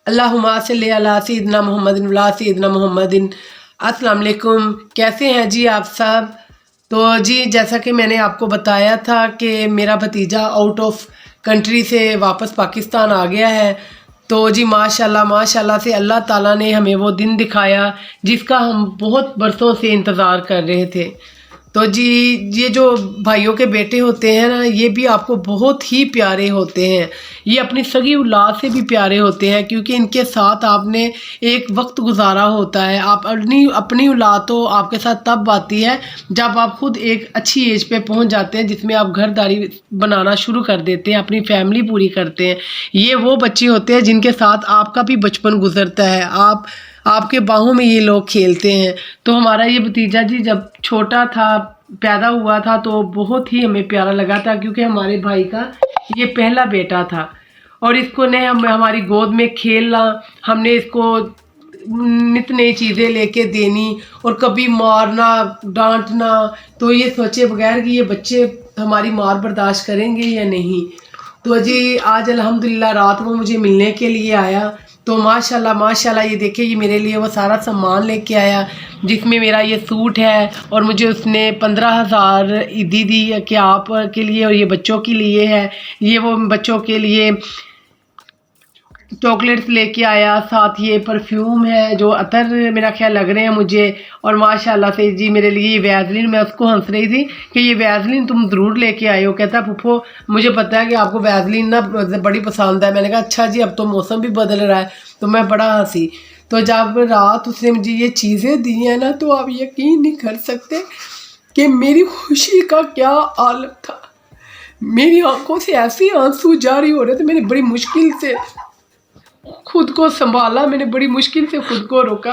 अल्लाहुम्मा सल्ली अला सय्यिदना मुहम्मदिन वअला सय्यिदना मुहम्मदिन। अस्सलाम वालेकुम, कैसे हैं जी आप सब। तो जी जैसा कि मैंने आपको बताया था कि मेरा भतीजा आउट ऑफ कंट्री से वापस पाकिस्तान आ गया है। तो जी माशाल्लाह माशाल्लाह से अल्लाह ताला ने हमें वो दिन दिखाया जिसका हम बहुत बरसों से इंतज़ार कर रहे थे। तो जी ये जो भाइयों के बेटे होते हैं ना, ये भी आपको बहुत ही प्यारे होते हैं। ये अपनी सगी औलाद से भी प्यारे होते हैं क्योंकि इनके साथ आपने एक वक्त गुजारा होता है। आप अपनी अपनी औलाद तो आपके साथ तब आती है जब आप खुद एक अच्छी एज पे पहुंच जाते हैं जिसमें आप घरदारी बनाना शुरू कर देते हैं, अपनी फैमिली पूरी करते हैं। ये वो बच्चे होते हैं जिनके साथ आपका भी बचपन गुजरता है, आपके बाहों में ये लोग खेलते हैं। तो हमारा ये भतीजा जी जब छोटा था, पैदा हुआ था, तो बहुत ही हमें प्यारा लगा था क्योंकि हमारे भाई का ये पहला बेटा था और इसको ने हमारी गोद में खेलना, हमने इसको नित नई चीज़ें लेके देनी और कभी मारना डांटना। तो ये सोचे बगैर कि ये बच्चे हमारी मार बर्दाश्त करेंगे या नहीं। तो जी आज अल्हम्दुलिल्लाह रात को मुझे मिलने के लिए आया। तो माशाल्लाह माशाल्लाह ये देखिए, ये मेरे लिए वो सारा सामान लेके आया जिसमें मेरा ये सूट है और मुझे उसने 15,000 दी दी कि आप के लिए और ये बच्चों के लिए है। ये वो बच्चों के लिए चॉकलेट्स लेके आया, साथ ये परफ्यूम है जो अतर मेरा ख्याल लग रहे हैं मुझे। और माशाल्लाह से जी मेरे लिए ये वैसलीन, मैं उसको हंस रही थी कि ये वैसलीन तुम ज़रूर लेके आए हो। कहता फूफो मुझे पता है कि आपको वैसलीन ना बड़ी पसंद है। मैंने कहा अच्छा जी, अब तो मौसम भी बदल रहा है। तो मैं बड़ा हंसी। तो जब रात उसने मुझे ये चीज़ें दी हैं ना, तो आप यकीन नहीं कर सकते कि मेरी खुशी का क्या आलम था। मेरी आंखों से ऐसे आंसू जारी हो रहे थे, मैंने बड़ी मुश्किल से खुद को संभाला, मैंने बड़ी मुश्किल से खुद को रोका।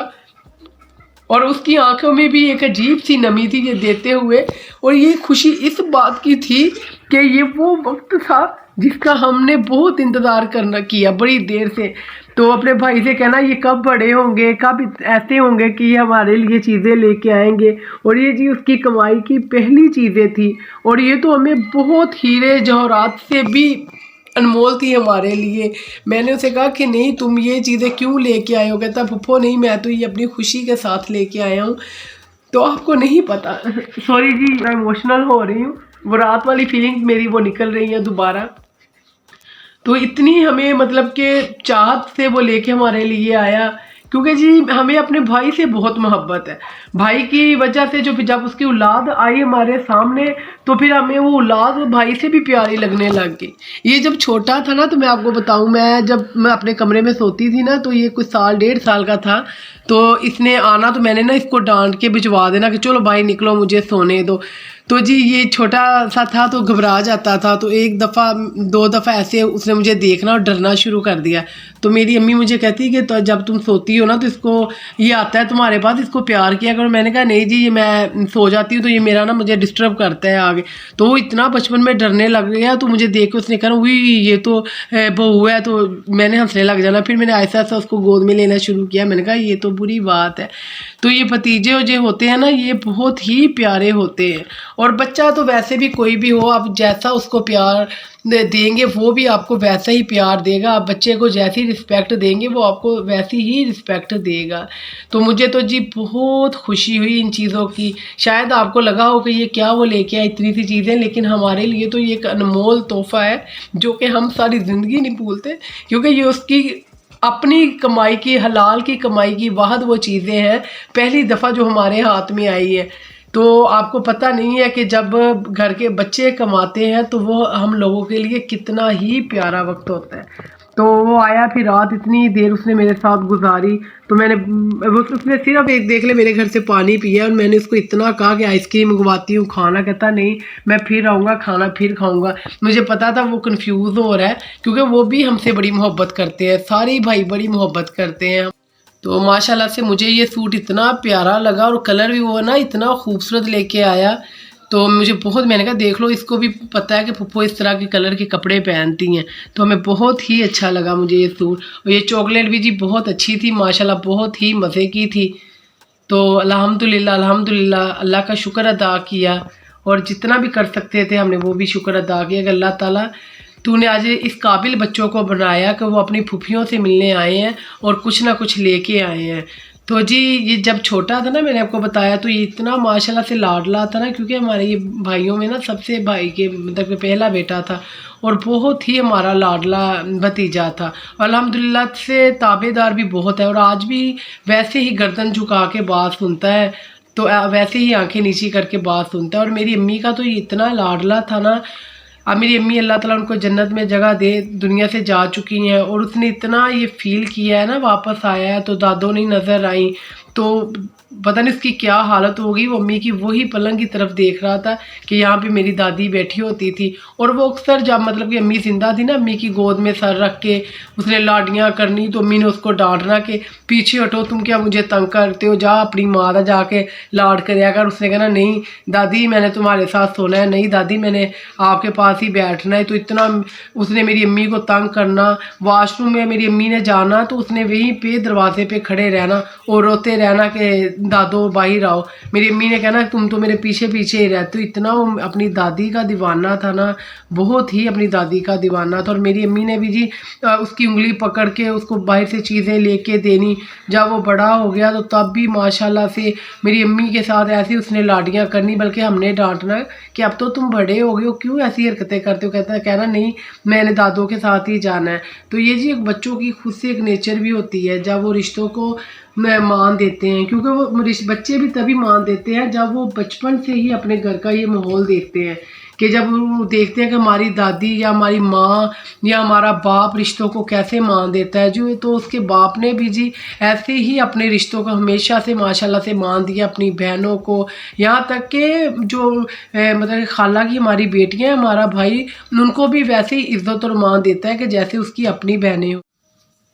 और उसकी आंखों में भी एक अजीब सी नमी थी ये देते हुए। और ये खुशी इस बात की थी कि ये वो वक्त था जिसका हमने बहुत इंतज़ार करना किया बड़ी देर से। तो अपने भाई से कहना ये कब बड़े होंगे, कब ऐसे होंगे कि ये हमारे लिए चीज़ें लेके आएंगे। और ये जी उसकी कमाई की पहली चीज़ें थी और ये तो हमें बहुत हीरे जवाहरात से भी अनमोल थी हमारे लिए। मैंने उसे कहा कि नहीं तुम ये चीज़ें क्यों लेके आए हो। कहता फुफ्फो नहीं, मैं तो ये अपनी खुशी के साथ लेके आया हूँ। तो आपको नहीं पता, सॉरी जी मैं इमोशनल हो रही हूँ, वो रात वाली फीलिंग्स मेरी वो निकल रही हैं दोबारा। तो इतनी हमें मतलब कि चाहत से वो लेके हमारे लिए आया क्योंकि जी हमें अपने भाई से बहुत मोहब्बत है। भाई की वजह से जो जब उसकी औलाद आई हमारे सामने, तो फिर हमें वो औलाद भाई से भी प्यारी लगने लग गई। ये जब छोटा था ना, तो मैं आपको बताऊं, जब मैं अपने कमरे में सोती थी ना, तो ये कुछ साल 1.5 साल का था। तो इसने आना तो मैंने ना इसको डांट के भिजवा देना कि चलो भाई निकलो मुझे सोने दो। तो जी ये छोटा सा था तो घबरा जाता था। तो एक दफ़ा 2 दफ़ा ऐसे उसने मुझे देखना और डरना शुरू कर दिया। तो मेरी अम्मी मुझे कहती कि तो जब तुम सोती हो ना, तो इसको ये आता है तुम्हारे पास, इसको प्यार किया करो। मैंने कहा नहीं जी, ये मैं सो जाती हूँ तो ये मेरा ना मुझे डिस्टर्ब करता है आगे। तो वो इतना बचपन में डरने लग गया। तो मुझे देख के उसने कहा हुई ये तो बहू है। तो मैंने हंसने लग जाना। फिर मैंने ऐसा ऐसा उसको गोद में लेना शुरू किया। मैंने कहा ये तो बुरी बात है। तो ये भतीजे जो होते हैं ना, ये बहुत ही प्यारे होते हैं। और बच्चा तो वैसे भी कोई भी हो, आप जैसा उसको प्यार देंगे वो भी आपको वैसा ही प्यार देगा। आप बच्चे को जैसी रिस्पेक्ट देंगे वो आपको वैसी ही रिस्पेक्ट देगा। तो मुझे तो जी बहुत खुशी हुई इन चीज़ों की। शायद आपको लगा हो कि ये क्या वो लेके आए इतनी सी चीज़ें, लेकिन हमारे लिए तो ये एक अनमोल तोहफ़ा है जो कि हम सारी ज़िंदगी नहीं भूलते क्योंकि ये उसकी अपनी कमाई की, हलाल की कमाई की वाहद वो चीज़ें हैं पहली दफ़ा जो हमारे हाथ में आई है। तो आपको पता नहीं है कि जब घर के बच्चे कमाते हैं तो वो हम लोगों के लिए कितना ही प्यारा वक्त होता है। तो वो आया, फिर रात इतनी देर उसने मेरे साथ गुजारी। तो मैंने उसने सिर्फ एक देख ले मेरे घर से पानी पिया और मैंने उसको इतना कहा कि आइसक्रीम मंगवाती हूँ खाना। कहता नहीं मैं फिर आऊँगा, खाना फिर खाऊँगा। मुझे पता था वो कंफ्यूज हो रहा है क्योंकि वो भी हमसे बड़ी मोहब्बत करते हैं, सारे भाई बड़ी मोहब्बत करते हैं। तो माशाल्लाह से मुझे ये सूट इतना प्यारा लगा और कलर भी वो ना इतना खूबसूरत लेके आया। तो मुझे बहुत, मैंने कहा देख लो, इसको भी पता है कि फुप्पो इस तरह के कलर के कपड़े पहनती हैं। तो हमें बहुत ही अच्छा लगा मुझे ये सूट। और ये चॉकलेट भी जी बहुत अच्छी थी माशाल्लाह, बहुत ही मज़े की थी। तो अल्हम्दुलिल्लाह अल्हम्दुलिल्लाह अल्लाह का शुक्र अदा किया और जितना भी कर सकते थे हमने वो भी शुक्र अदा किया कि अल्लाह ताला تو نے آج اس قابل بچوں کو بنایا کہ وہ اپنی پھوپھیوں سے ملنے آئے ہیں اور کچھ نہ کچھ لے کے آئے ہیں۔ تو جی یہ جب چھوٹا تھا نا، میں نے آپ کو بتایا، تو یہ اتنا ماشاءاللہ سے لاڈلا تھا نا، کیونکہ ہمارے یہ بھائیوں میں نا سب سے بھائی کے مطلب کہ پہلا بیٹا تھا اور بہت ہی ہمارا لاڈلا بھتیجا تھا۔ الحمدللہ سے تابع دار بھی بہت ہے، اور آج بھی ویسے ہی گردن جھکا کے بات سنتا ہے، تو ویسے ہی آنکھیں نیچی کر کے بات سنتا ہے۔ اور میری امی کا تو یہ اتنا لاڈلا تھا نا، اب میری امی اللہ تعالیٰ ان کو جنت میں جگہ دے، دنیا سے جا چکی ہیں، اور اس نے اتنا یہ فیل کیا ہے نا، واپس آیا ہے تو دادوں نہیں نظر آئیں، تو پتہ نہیں اس کی کیا حالت ہوگی۔ وہ امی کی وہی پلنگ کی طرف دیکھ رہا تھا کہ یہاں پہ میری دادی بیٹھی ہوتی تھی، اور وہ اکثر جب مطلب کہ امی زندہ تھی نا، امی کی گود میں سر رکھ کے اس نے لاڈیاں کرنی، تو امی نے اس کو ڈانٹنا کہ پیچھے ہٹو، تم کیا مجھے تنگ کرتے ہو، جا اپنی ماں دا جا کے لاڈ کریا کر۔ اس نے کہنا نہیں دادی میں نے تمہارے ساتھ سونا ہے، نہیں دادی میں نے آپ کے پاس ہی بیٹھنا ہے۔ تو اتنا اس نے میری امی کو تنگ کرنا، واش روم میں میری امی نے جانا تو اس نے وہیں پہ دروازے پہ کھڑے رہنا اور روتے رہنا کہ دادو باہر آؤ۔ میری امی نے کہنا تم تو میرے پیچھے پیچھے ہی رہتے ہو۔ اتنا وہ اپنی دادی کا دیوانہ تھا نا، بہت ہی اپنی دادی کا دیوانہ تھا۔ اور میری امی نے بھی جی اس کی انگلی پکڑ کے اس کو باہر سے چیزیں لے کے دینی۔ جب وہ بڑا ہو گیا تو تب بھی ماشاءاللہ سے میری امی کے ساتھ ایسی اس نے لاڈیاں کرنی، بلکہ ہم نے ڈانٹنا کہ اب تو تم بڑے ہو گئے ہو، کیوں ایسی حرکتیں کرتے ہو؟ کہنا نہیں میں نے دادوں کے ساتھ ہی جانا ہے۔ تو یہ جی ایک بچوں کی خود سے ایک نیچر بھی ہوتی ہے، جب وہ رشتوں کو مان دیتے ہیں، کیونکہ وہ بچے بھی تبھی مان دیتے ہیں جب وہ بچپن سے ہی اپنے گھر کا یہ ماحول دیکھتے ہیں، کہ جب وہ دیکھتے ہیں کہ ہماری دادی یا ہماری ماں یا ہمارا باپ رشتوں کو کیسے مان دیتا ہے، جو تو اس کے باپ نے بھی جی ایسے ہی اپنے رشتوں کو ہمیشہ سے ماشاءاللہ سے مان دیا، اپنی بہنوں کو، یہاں تک کہ جو مطلب خالہ کی ہماری بیٹیاں ہیں، ہمارا بھائی، ان کو بھی ویسے ہی عزت اور مان دیتا ہے کہ جیسے اس کی اپنی بہنیں ہوں۔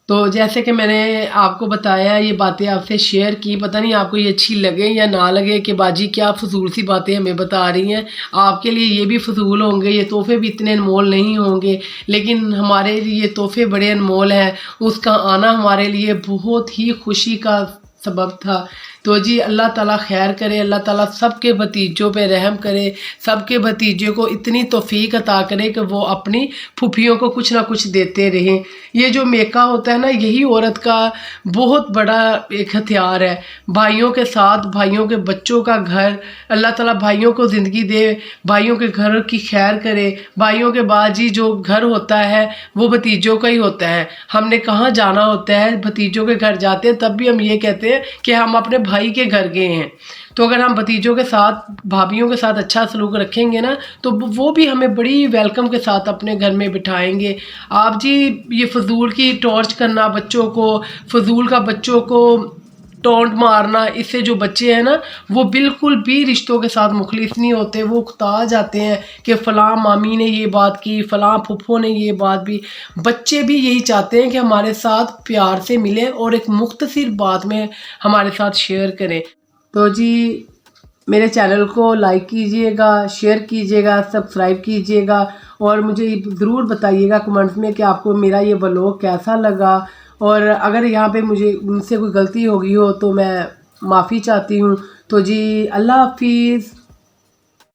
تو جیسے کہ میں نے آپ کو بتایا، یہ باتیں آپ سے شیئر کی، پتہ نہیں آپ کو یہ اچھی لگے یا نہ لگے کہ باجی کیا فضول سی باتیں ہمیں بتا رہی ہیں۔ آپ کے لیے یہ بھی فضول ہوں گے، یہ تحفے بھی اتنے انمول نہیں ہوں گے، لیکن ہمارے لیے یہ تحفے بڑے انمول ہیں۔ اس کا آنا ہمارے لیے بہت ہی خوشی کا سبب تھا۔ تو جی اللہ تعالیٰ خیر کرے، اللہ تعالیٰ سب کے بھتیجوں پہ رحم کرے، سب کے بھتیجے کو اتنی توفیق عطا کرے کہ وہ اپنی پھوپھیوں کو کچھ نہ کچھ دیتے رہیں۔ یہ جو میکا ہوتا ہے نا، یہی عورت کا بہت بڑا ایک ہتھیار ہے۔ بھائیوں کے ساتھ بھائیوں کے بچوں کا گھر، اللہ تعالیٰ بھائیوں کو زندگی دے، بھائیوں کے گھر کی خیر کرے۔ بھائیوں کے بعد جی جو گھر ہوتا ہے وہ بھتیجوں کا ہی ہوتا ہے۔ ہم نے کہاں جانا ہوتا ہے، بھتیجوں کے گھر جاتے ہیں، تب بھی ہم یہ کہتے ہیں کہ ہم اپنے بھائی کے گھر گئے ہیں۔ تو اگر ہم بھتیجوں کے ساتھ، بھابھیوں کے ساتھ اچھا سلوک رکھیں گے نا، تو وہ بھی ہمیں بڑی ویلکم کے ساتھ اپنے گھر میں بٹھائیں گے۔ آپ جی یہ فضول کی ٹارچ کرنا بچوں کو، فضول کا بچوں کو ٹونٹ مارنا، اس سے جو بچے ہیں نا وہ بالکل بھی رشتوں کے ساتھ مخلص نہیں ہوتے، وہ اکتا جاتے ہیں کہ فلاں مامی نے یہ بات کی، فلاں پھپھو نے یہ بات بھی۔ بچے بھی یہی چاہتے ہیں کہ ہمارے ساتھ پیار سے ملیں اور ایک مختصر بات میں ہمارے ساتھ شیئر کریں۔ تو جی میرے چینل کو لائک کیجئے گا، شیئر کیجئے گا، سبسکرائب کیجئے گا، اور مجھے ضرور بتائیے گا کمنٹس میں کہ آپ کو میرا یہ ولاگ کیسا لگا، اور اگر یہاں پہ مجھ سے کوئی غلطی ہو گئی ہو تو میں معافی چاہتی ہوں۔ تو جی اللہ حافظ۔